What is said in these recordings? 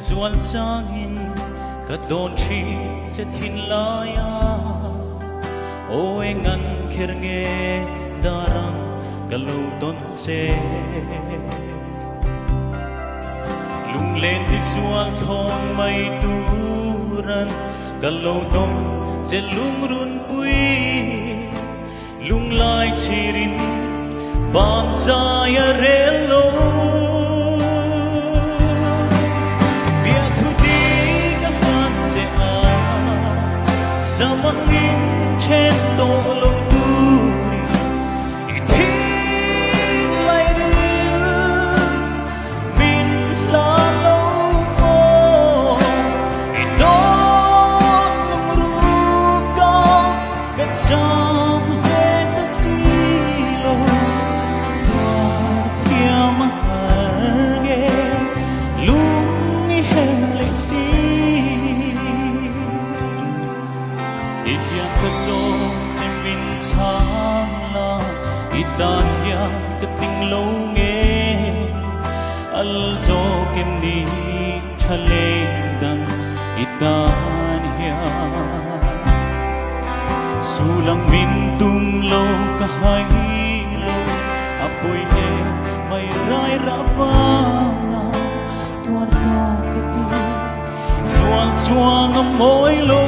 zual changin ka don chi se thin laya o engan khirnge darang kalu don se lung len di zual thong mai duran kalu don se lung run pui lung lai chirin ban saya relo Samangin cendo lo turi iting lai min la lo mo idong ruga kacang fantasilo partia mahal ni chaleng dang itan hiya sulang mintum lo kahilo apoy e may rai ravanga tuar to kati suang suang amoy lo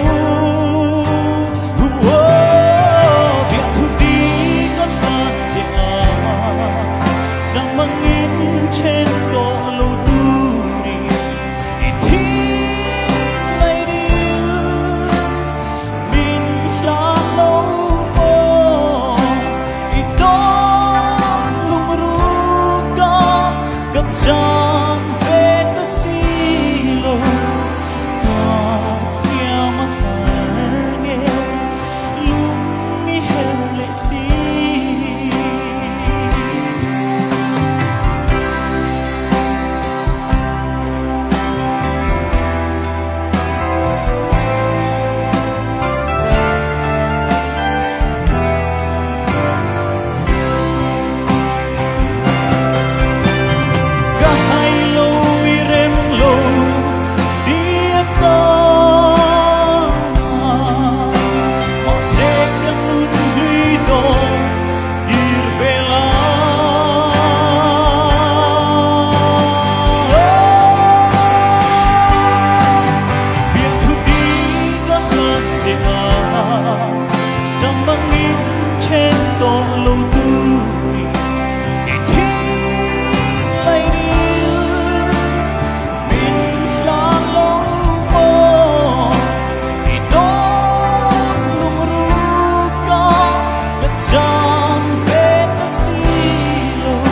Trong về ta silo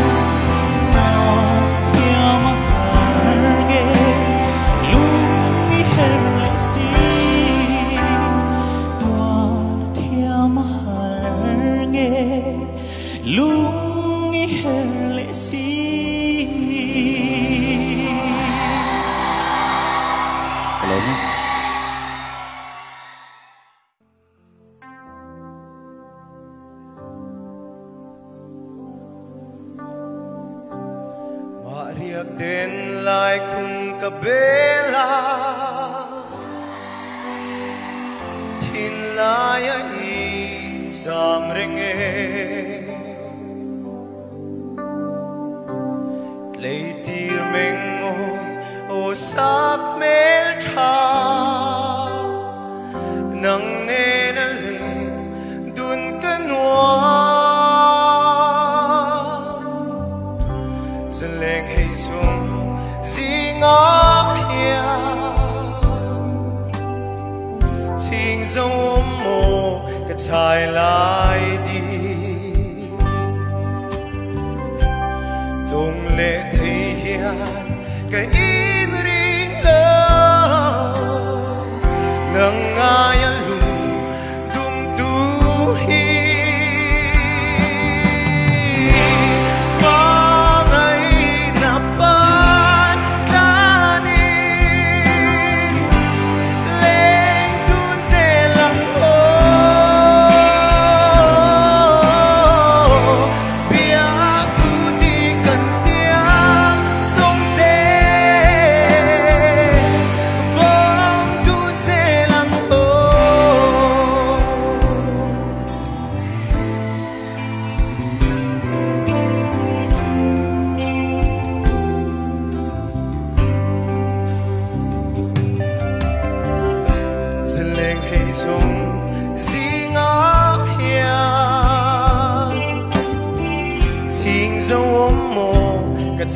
kia mà nghe lúc nghĩ hết lệ si lung ihe lệ si Mariak din lai kung kabela Tin laya i sam ringe Tlay tir meng ngồi o sap mel cha Nang ne na le dun kanwa Sa leng hay sung zinga hiya Ting dòng mô ka chai lai đi Đông lệ thấy hiền ka in ring lơ Nang ngaya lung dum tu hi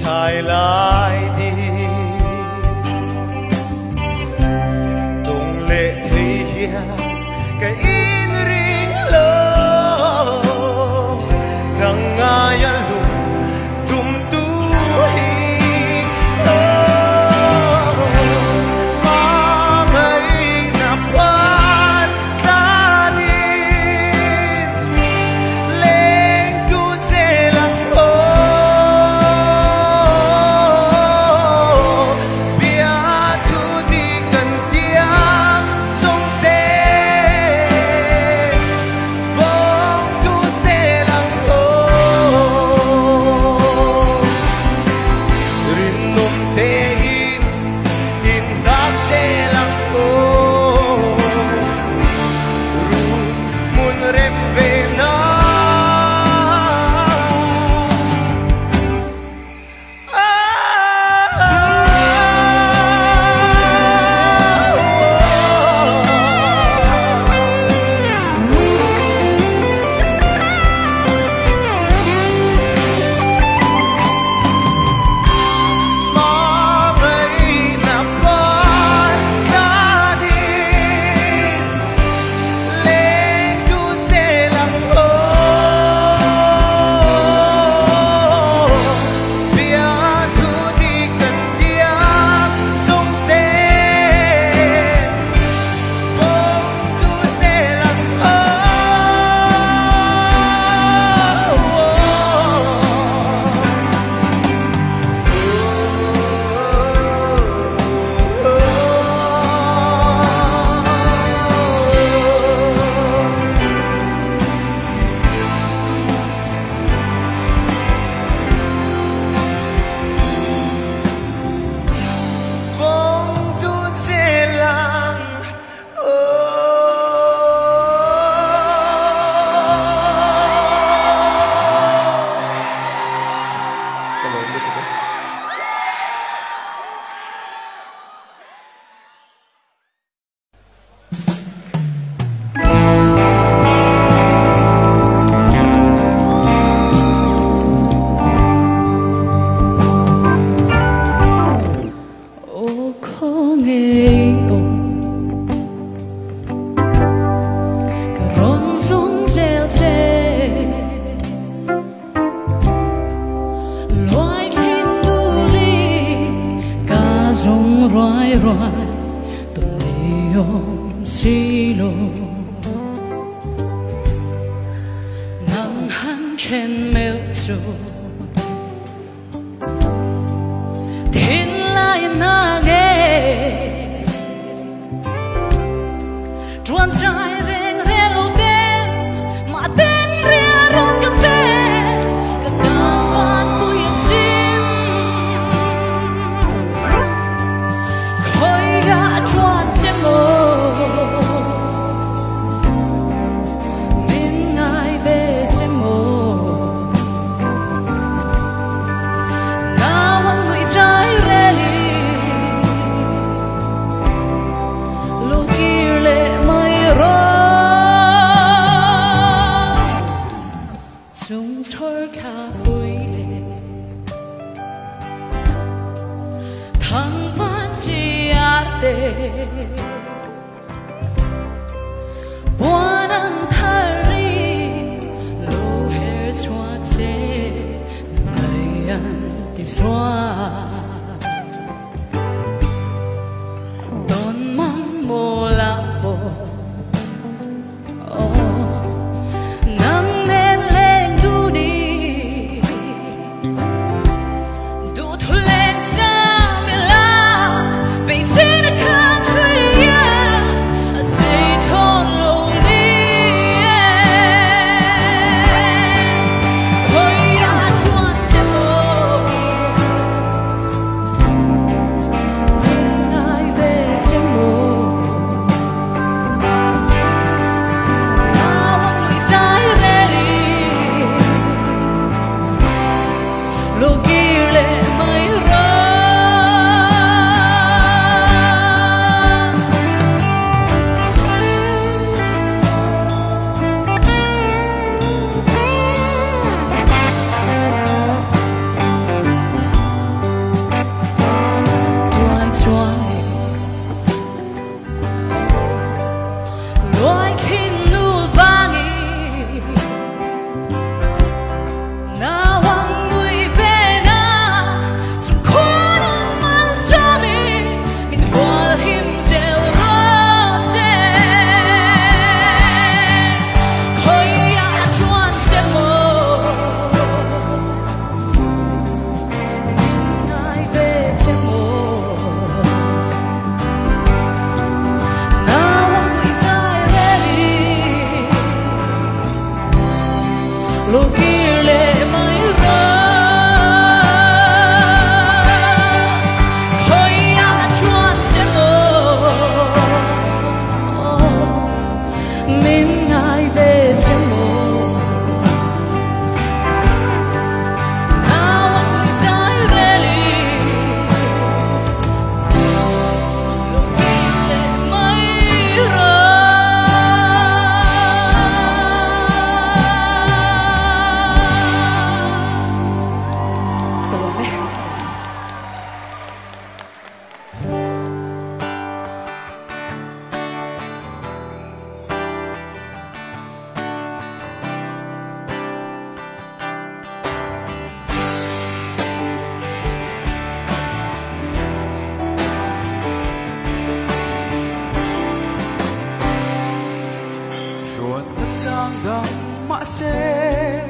Chai lai đi Đông lệ thấy hiền cái in ring lơ Nang ngaya lung tum tu hi Ma ngay na pan ta đi Lên tu dê lăng rong roi roi tuần niệm xí lô nắng hắn trên mèo chu thiên lai na nghe chuan trái rèn rèn lô tên mà tên ria rong cái tên cái đàn van vui chim khơi gã chuan chim mồ mình ai về chim mồ nào anh người trái rèn lô kia lệ mây rơi chúng thôi cả bụi lệ thăng văn chỉ arte buồn anh thari lô her choa che ngày anh đi xóa tôn mong mô la bồ nắng nên lên đu đi đu thu lên xa bê la bê xin khám suy ya xây thôn lâu đi khơi ya chuan chê mô mình ai về chê mô nào anh người trái rê li lô kia lệ mây rơi loài xoài loài khinh nu vangi nào anh người về na zum khôn man sami min hoa him gieo rose khơi ya chuan che mô ai về che mô nào anh người trái rê li lô kia lệ mây rơi khơi ya chuan che mô mình ai về che mô nào anh người trái rê li lô kia lệ mây rơi chuan tất đang đằng mã xe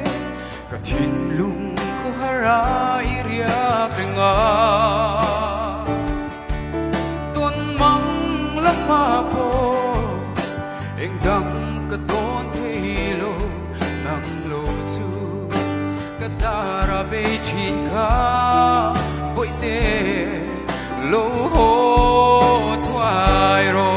cả thiên lung ko hara iria krenga tôn mang lắm mà po anh đang cả tôn thấy lo nang lo chu cả tara be chin kha bội te lo ho thoai ro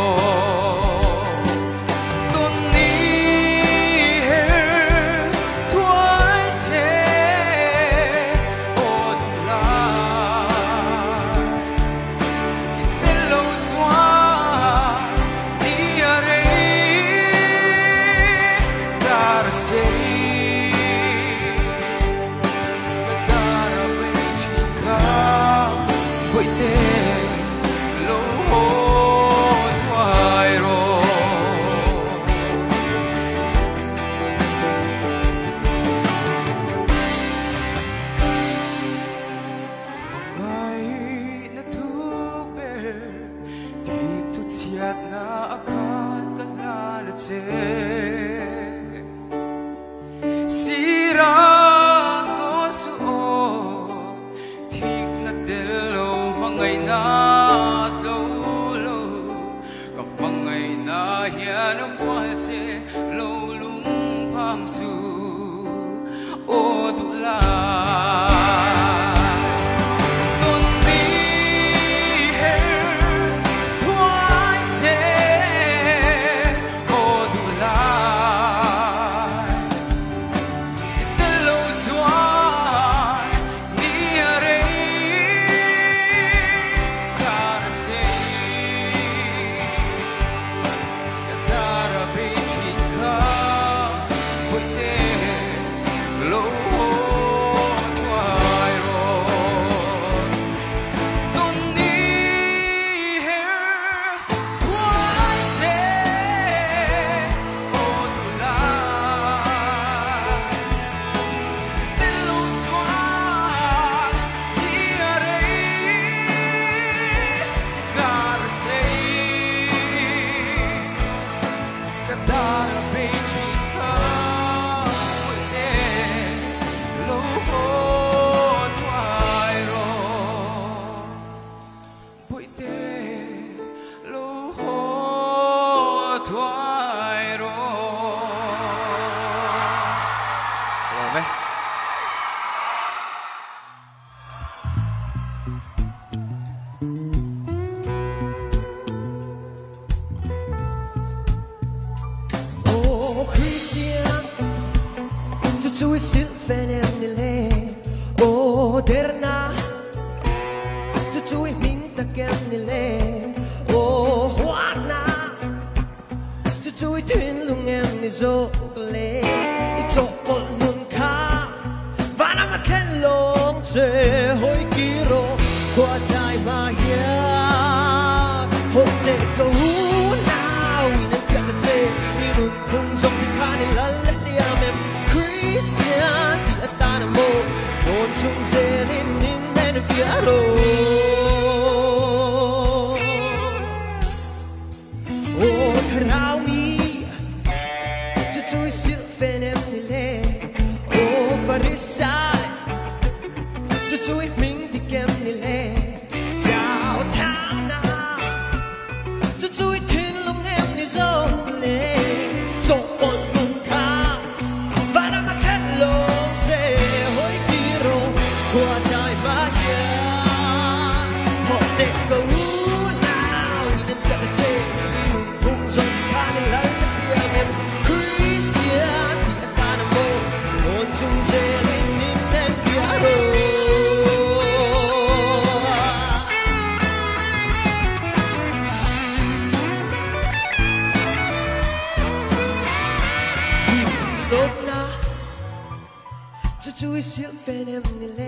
na akan kalanace sira no suot thik na telo mangay na tolo kapangay na hiyan ang buhatse lo lumpang su o dula Chui silfen em nile o derna chui ming ta kem nile o hoana chui tin lung em ni zo le it's all nun ka vana ma ken long che hoi kiro kwa dai ma ya ho te go now in the kate in un fung zong ti kan la la liam em Christian di atana mo non chung zelin in men fiaro oh tharau mi chui silfen em nile oh farisai chui ming di kem nile giao thao na chui tin lung em ni zo le zo on lung ka vana ma ken lo se hoi kiro kwa dai ba ya ho te go now in the kate lung pung zong ka ni la ya mem Christian di atana mo non chung se in nen fiaro chui silfen em nile